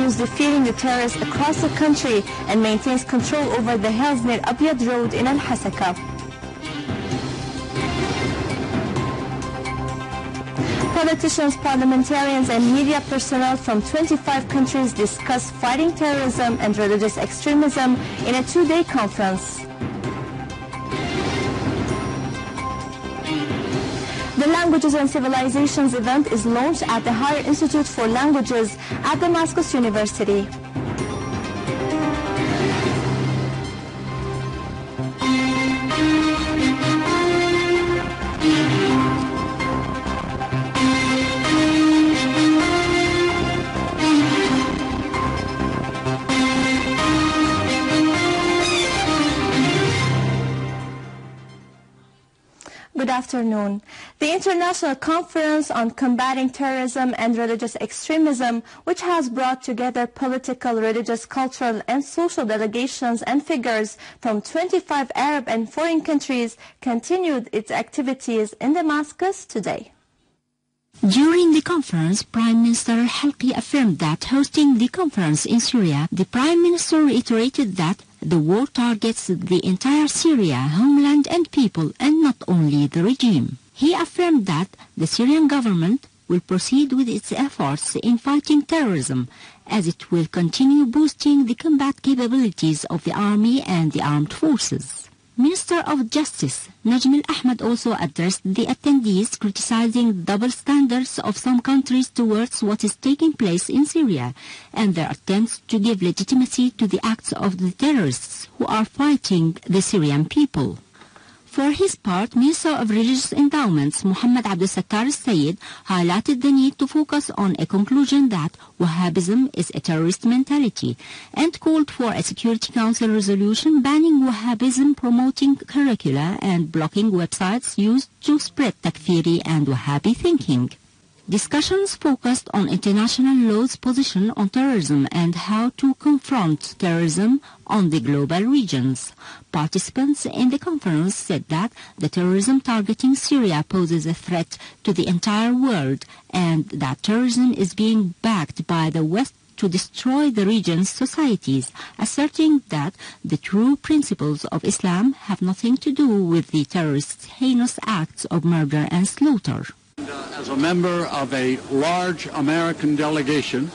continues defeating the terrorists across the country and maintains control over the hills near Abyad Road in Al-Hasaka. Politicians, parliamentarians and media personnel from 25 countries discuss fighting terrorism and religious extremism in a two-day conference. The Languages and Civilizations event is launched at the Higher Institute for Languages at Damascus University. Good afternoon. The International Conference on Combating Terrorism and Religious Extremism, which has brought together political, religious, cultural and social delegations and figures from 25 Arab and foreign countries, continued its activities in Damascus today. During the conference, Prime Minister Halki affirmed that hosting the conference in Syria, the Prime Minister reiterated that the war targets the entire Syria, homeland and people, and not only the regime. He affirmed that the Syrian government will proceed with its efforts in fighting terrorism, as it will continue boosting the combat capabilities of the army and the armed forces. Minister of Justice Najm al-Ahmad also addressed the attendees, criticizing double standards of some countries towards what is taking place in Syria and their attempts to give legitimacy to the acts of the terrorists who are fighting the Syrian people. For his part, Minister of Religious Endowments Muhammad Abdul Sattar al-Sayyid highlighted the need to focus on a conclusion that Wahhabism is a terrorist mentality and called for a Security Council resolution banning Wahhabism, promoting curricula and blocking websites used to spread Takfiri and Wahhabi thinking. Discussions focused on international law's position on terrorism and how to confront terrorism on the global regions. Participants in the conference said that the terrorism targeting Syria poses a threat to the entire world and that terrorism is being backed by the West to destroy the region's societies, asserting that the true principles of Islam have nothing to do with the terrorists' heinous acts of murder and slaughter. As a member of a large American delegation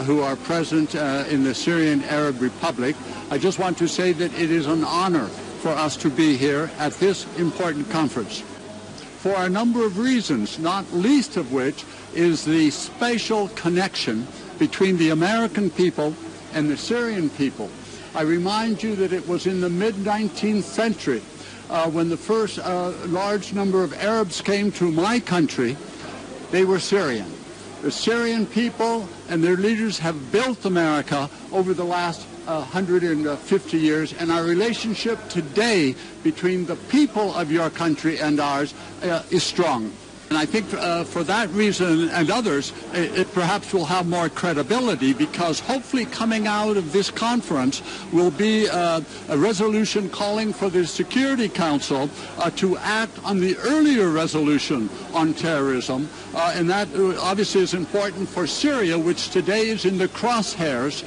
who are present in the Syrian Arab Republic, I just want to say that it is an honor for us to be here at this important conference for a number of reasons, not least of which is the spatial connection between the American people and the Syrian people. I remind you that it was in the mid-19th century when the first large number of Arabs came to my country. They were Syrian. The Syrian people and their leaders have built America over the last 150 years, and our relationship today between the people of your country and ours is strong. And I think for that reason and others, it perhaps will have more credibility, because hopefully coming out of this conference will be a resolution calling for the Security Council to act on the earlier resolution on terrorism. And that obviously is important for Syria, which today is in the crosshairs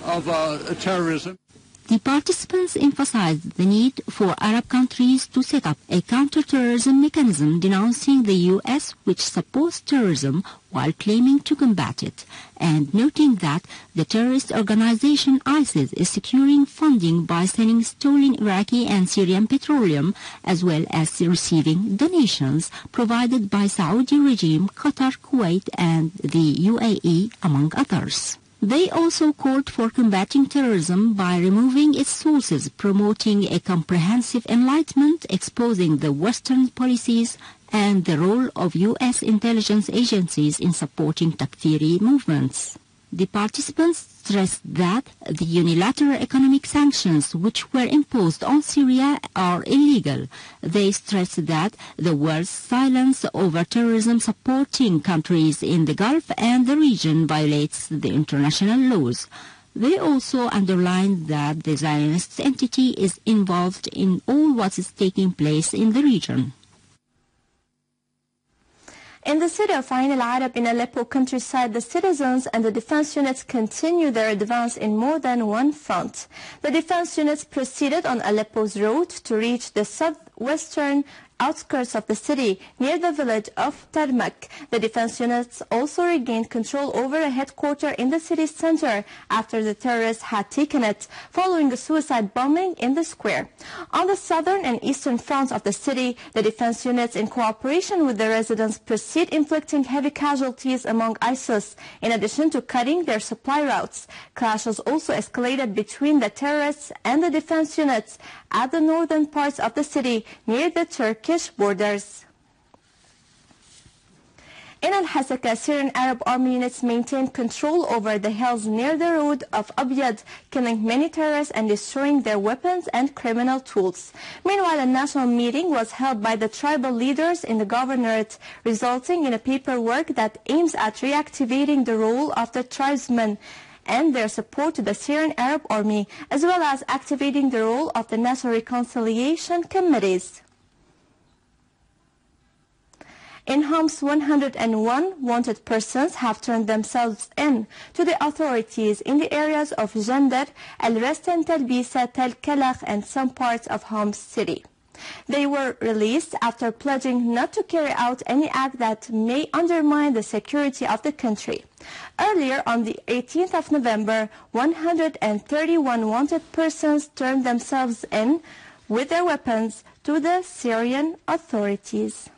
of terrorism. The participants emphasized the need for Arab countries to set up a counter-terrorism mechanism denouncing the U.S., which supports terrorism while claiming to combat it, and noting that the terrorist organization ISIS is securing funding by selling stolen Iraqi and Syrian petroleum, as well as receiving donations provided by Saudi regime, Qatar, Kuwait, and the UAE, among others. They also called for combating terrorism by removing its sources, promoting a comprehensive enlightenment, exposing the Western policies and the role of U.S. intelligence agencies in supporting Takfiri movements. The participants stressed that the unilateral economic sanctions which were imposed on Syria are illegal. They stressed that the world's silence over terrorism supporting countries in the Gulf and the region violates the international laws. They also underlined that the Zionist entity is involved in all what is taking place in the region. In the city of Ain al-Arab in Aleppo countryside, the citizens and the defense units continue their advance in more than one front. The defense units proceeded on Aleppo's road to reach the southwestern outskirts of the city, near the village of Tarmak. The defense units also regained control over a headquarter in the city center after the terrorists had taken it, following a suicide bombing in the square. On the southern and eastern fronts of the city, the defense units, in cooperation with the residents, proceed inflicting heavy casualties among ISIS, in addition to cutting their supply routes. Clashes also escalated between the terrorists and the defense units at the northern parts of the city, near the Turkish borders. In Al-Hasaka, Syrian Arab army units maintained control over the hills near the road of Abyad, killing many terrorists and destroying their weapons and criminal tools. Meanwhile, a national meeting was held by the tribal leaders in the governorate, resulting in a paperwork that aims at reactivating the role of the tribesmen and their support to the Syrian Arab army, as well as activating the role of the national reconciliation committees. In Homs, 101 wanted persons have turned themselves in to the authorities in the areas of Jandar, Al-Rastan, Talbisa, Tel Kalakh, and some parts of Homs city. They were released after pledging not to carry out any act that may undermine the security of the country. Earlier, on the 18th of November, 131 wanted persons turned themselves in with their weapons to the Syrian authorities.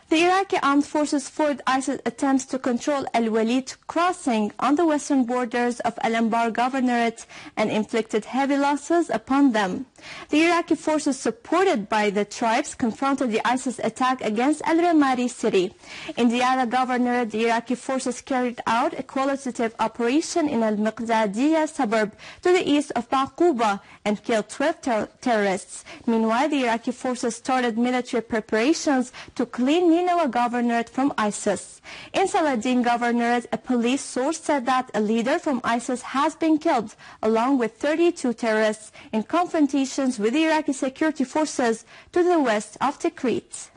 The Iraqi armed forces fought ISIS attempts to control Al-Walid crossing on the western borders of Al-Anbar governorate and inflicted heavy losses upon them. The Iraqi forces, supported by the tribes, confronted the ISIS attack against Al-Ramadi city. In Diyala governorate, the Iraqi forces carried out a qualitative operation in Al-Miqdadiyya suburb to the east of Baqouba and killed 12 terrorists. Meanwhile, the Iraqi forces started military preparations to clean Ninawa governorate from ISIS. In Saladin governorate, a police source said that a leader from ISIS has been killed, along with 32 terrorists, in confrontations with the Iraqi security forces to the west of Tikrit.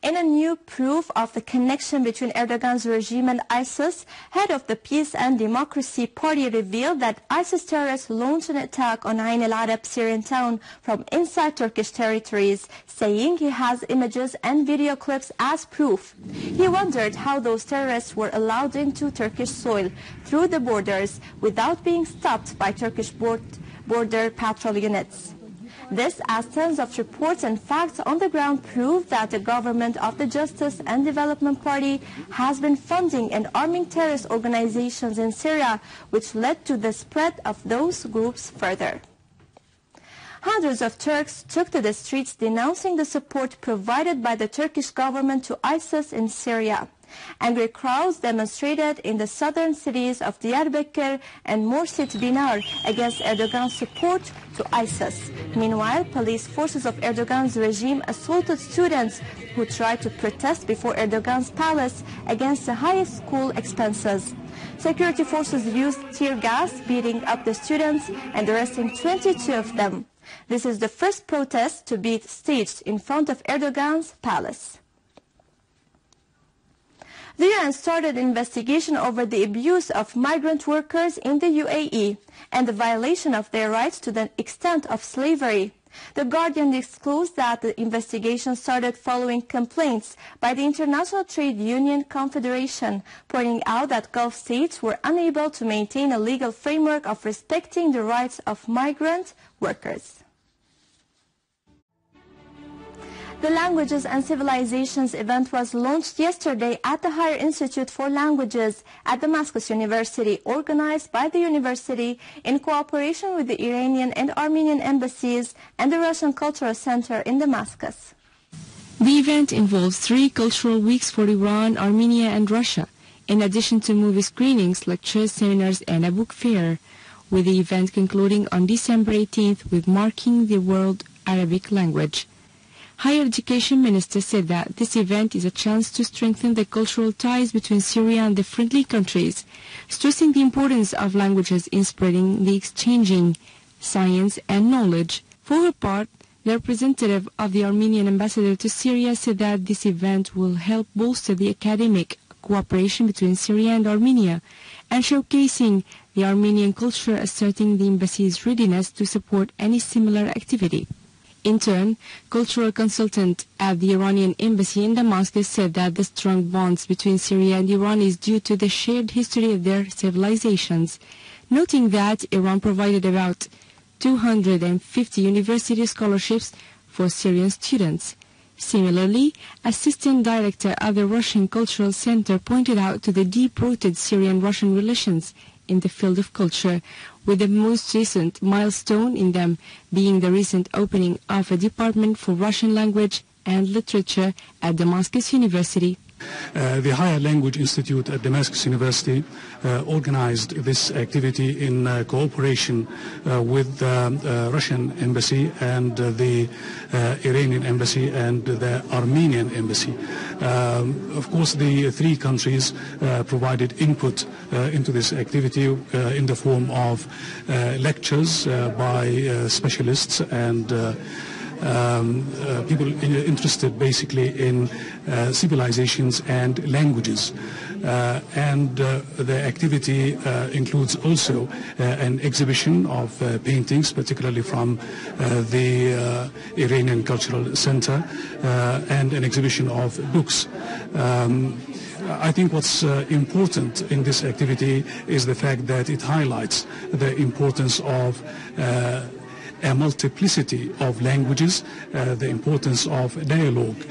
In a new proof of the connection between Erdogan's regime and ISIS, head of the Peace and Democracy Party revealed that ISIS terrorists launched an attack on Ain al-Arab Syrian town from inside Turkish territories, saying he has images and video clips as proof. He wondered how those terrorists were allowed into Turkish soil through the borders without being stopped by Turkish border patrol units. This, as tons of reports and facts on the ground prove that the government of the Justice and Development Party has been funding and arming terrorist organizations in Syria, which led to the spread of those groups further. Hundreds of Turks took to the streets denouncing the support provided by the Turkish government to ISIS in Syria. Angry crowds demonstrated in the southern cities of Diyarbakir and Morsit Binar against Erdogan's support to ISIS. Meanwhile, police forces of Erdogan's regime assaulted students who tried to protest before Erdogan's palace against the high school expenses. Security forces used tear gas, beating up the students and arresting 22 of them. This is the first protest to be staged in front of Erdogan's palace. The UN started an investigation over the abuse of migrant workers in the UAE and the violation of their rights to the extent of slavery. The Guardian disclosed that the investigation started following complaints by the International Trade Union Confederation, pointing out that Gulf states were unable to maintain a legal framework of respecting the rights of migrant workers. The Languages and Civilizations event was launched yesterday at the Higher Institute for Languages at Damascus University, organized by the university in cooperation with the Iranian and Armenian embassies and the Russian Cultural Center in Damascus. The event involves 3 cultural weeks for Iran, Armenia and Russia, in addition to movie screenings, lectures, seminars and a book fair, with the event concluding on December 18th with marking the World Arabic Language. Higher Education Minister said that this event is a chance to strengthen the cultural ties between Syria and the friendly countries, stressing the importance of languages in spreading the exchanging science and knowledge. For her part, the representative of the Armenian ambassador to Syria said that this event will help bolster the academic cooperation between Syria and Armenia and showcasing the Armenian culture, asserting the embassy's readiness to support any similar activity. In turn, cultural consultant at the Iranian embassy in Damascus said that the strong bonds between Syria and Iran is due to the shared history of their civilizations, noting that Iran provided about 250 university scholarships for Syrian students. Similarly, Assistant Director of the Russian Cultural Center pointed out to the deep-rooted Syrian-Russian relations in the field of culture, with the most recent milestone in them being the recent opening of a department for Russian language and literature at Damascus University. The Higher Language Institute at Damascus University organized this activity in cooperation with the Russian Embassy and the Iranian Embassy and the Armenian Embassy. Of course, the 3 countries provided input into this activity in the form of lectures by specialists and people interested basically in civilizations and languages. And the activity includes also an exhibition of paintings, particularly from the Iranian Cultural Center, and an exhibition of books. I think what's important in this activity is the fact that it highlights the importance of a multiplicity of languages, the importance of dialogue,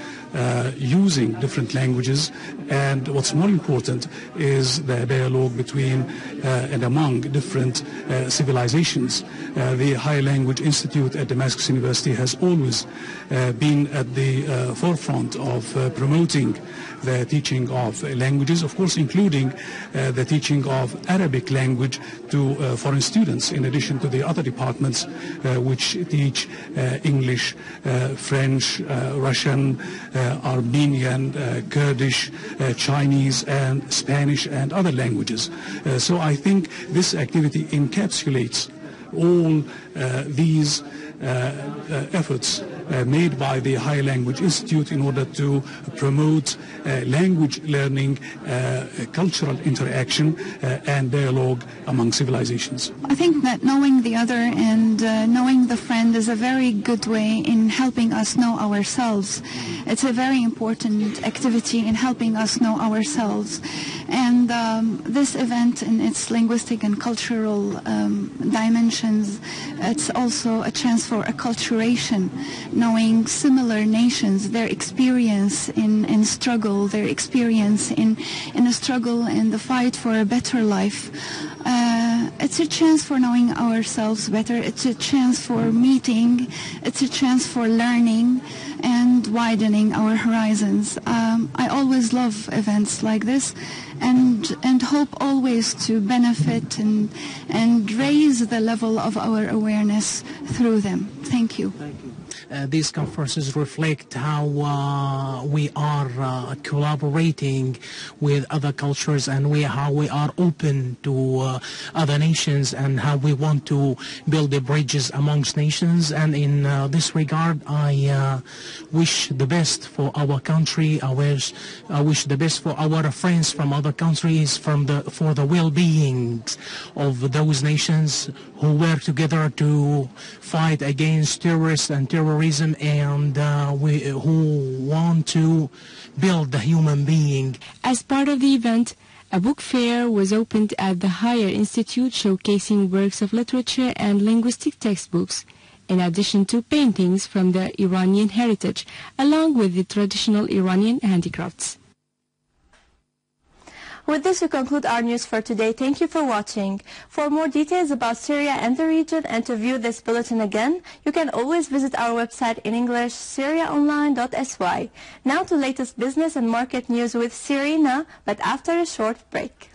using different languages, and what's more important is the dialogue between and among different civilizations. The Higher Language Institute at Damascus University has always been at the forefront of promoting the teaching of languages, of course including the teaching of Arabic language to foreign students, in addition to the other departments which teach English, French, Russian, Armenian, Kurdish, Chinese and Spanish and other languages. So I think this activity encapsulates all these efforts made by the Higher Language Institute in order to promote language learning, cultural interaction and dialogue among civilizations. I think that knowing the other and knowing the friend is a very good way in helping us know ourselves. It's a very important activity in helping us know ourselves. And this event in its linguistic and cultural dimensions, it's also a chance for acculturation, knowing similar nations, their experience in struggle, their experience in a struggle in the fight for a better life. It's a chance for knowing ourselves better. It's a chance for meeting. It's a chance for learning and widening our horizons. I always love events like this and hope always to benefit and raise the level of our awareness through them. Thank you. these conferences reflect how we are collaborating with other cultures, and how we are open to other nations, and how we want to build the bridges amongst nations. And in this regard, I wish the best for our country. I wish the best for our friends from other countries, for the well-being of those nations who work together to fight against terrorists and terrorism, and who want to build the human being. As part of the event, a book fair was opened at the Higher Institute showcasing works of literature and linguistic textbooks, in addition to paintings from the Iranian heritage, along with the traditional Iranian handicrafts. With this, we conclude our news for today. Thank you for watching. For more details about Syria and the region, and to view this bulletin again, you can always visit our website in English, syriaonline.sy. Now to latest business and market news with Sirina, but after a short break.